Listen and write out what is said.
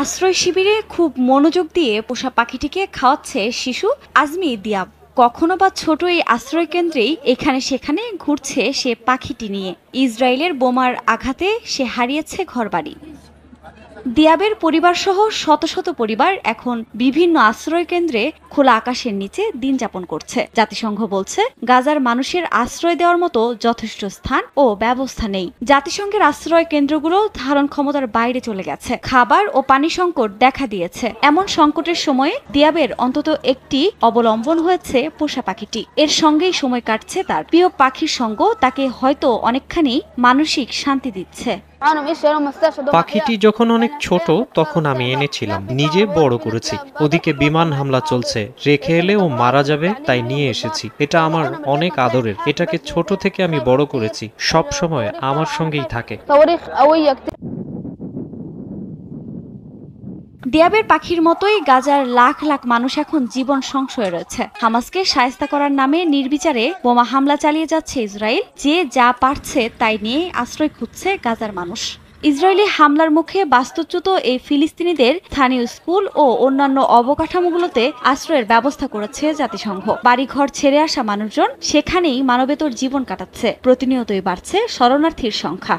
আশ্রয় শিবিরে খুব মনোযোগ দিয়ে পোষা পাখিটিকে খাওয়াচ্ছে শিশু আজমি দিয়াব। কখনো বা ছোট এই আশ্রয় কেন্দ্রেই এখানে সেখানে ঘুরছে সে পাখিটি নিয়ে। ইসরায়েলের বোমার আঘাতে সে হারিয়েছে ঘরবাড়ি। দিয়াবের পরিবারসহ শত শত পরিবার এখন বিভিন্ন আশ্রয় কেন্দ্রে খোলা আকাশের নিচে দিন যাপন করছে। জাতিসংঘ বলছে গাজার মানুষের আশ্রয় দেওয়ার মতো যথেষ্ট স্থান ও ব্যবস্থা নেই। জাতিসংঘের আশ্রয় কেন্দ্রগুলো ধারণ ক্ষমতার বাইরে চলে গেছে। খাবার ও পানি সংকট দেখা দিয়েছে। এমন সংকটের সময়ে দিয়াবের অন্তত একটি অবলম্বন হয়েছে পোষা পাখিটি। এর সঙ্গেই সময় কাটছে তার। প্রিয় পাখির সঙ্গ তাকে হয়তো অনেকখানি মানসিক শান্তি দিচ্ছে। পাখিটি যখন অনেক ছোট তখন আমি এনেছিলাম, নিজে বড় করেছি। ওদিকে বিমান হামলা চলছে, রেখে এলে ও মারা যাবে তাই নিয়ে এসেছি। এটা আমার অনেক আদরের। এটাকে ছোট থেকে আমি বড় করেছি, সব সময় আমার সঙ্গেই থাকে। দিয়াবের পাখির মতোই গাজার লাখ লাখ মানুষ এখন জীবন সংশয়ে রয়েছে। হামাসকে শায়েস্তা করার নামে নির্বিচারে বোমা হামলা চালিয়ে যাচ্ছে ইসরায়েল। যে যা পারছে তাই নিয়ে আশ্রয় খুঁজছে গাজার মানুষ। ইসরায়েলি হামলার মুখে বাস্তুচ্যুত এই ফিলিস্তিনিদের স্থানীয় স্কুল ও অন্যান্য অবকাঠামোগুলোতে আশ্রয়ের ব্যবস্থা করেছে জাতিসংঘ। বাড়িঘর ছেড়ে আসা মানুষজন সেখানেই মানবেতর জীবন কাটাচ্ছে। প্রতিনিয়তই বাড়ছে শরণার্থীর সংখ্যা।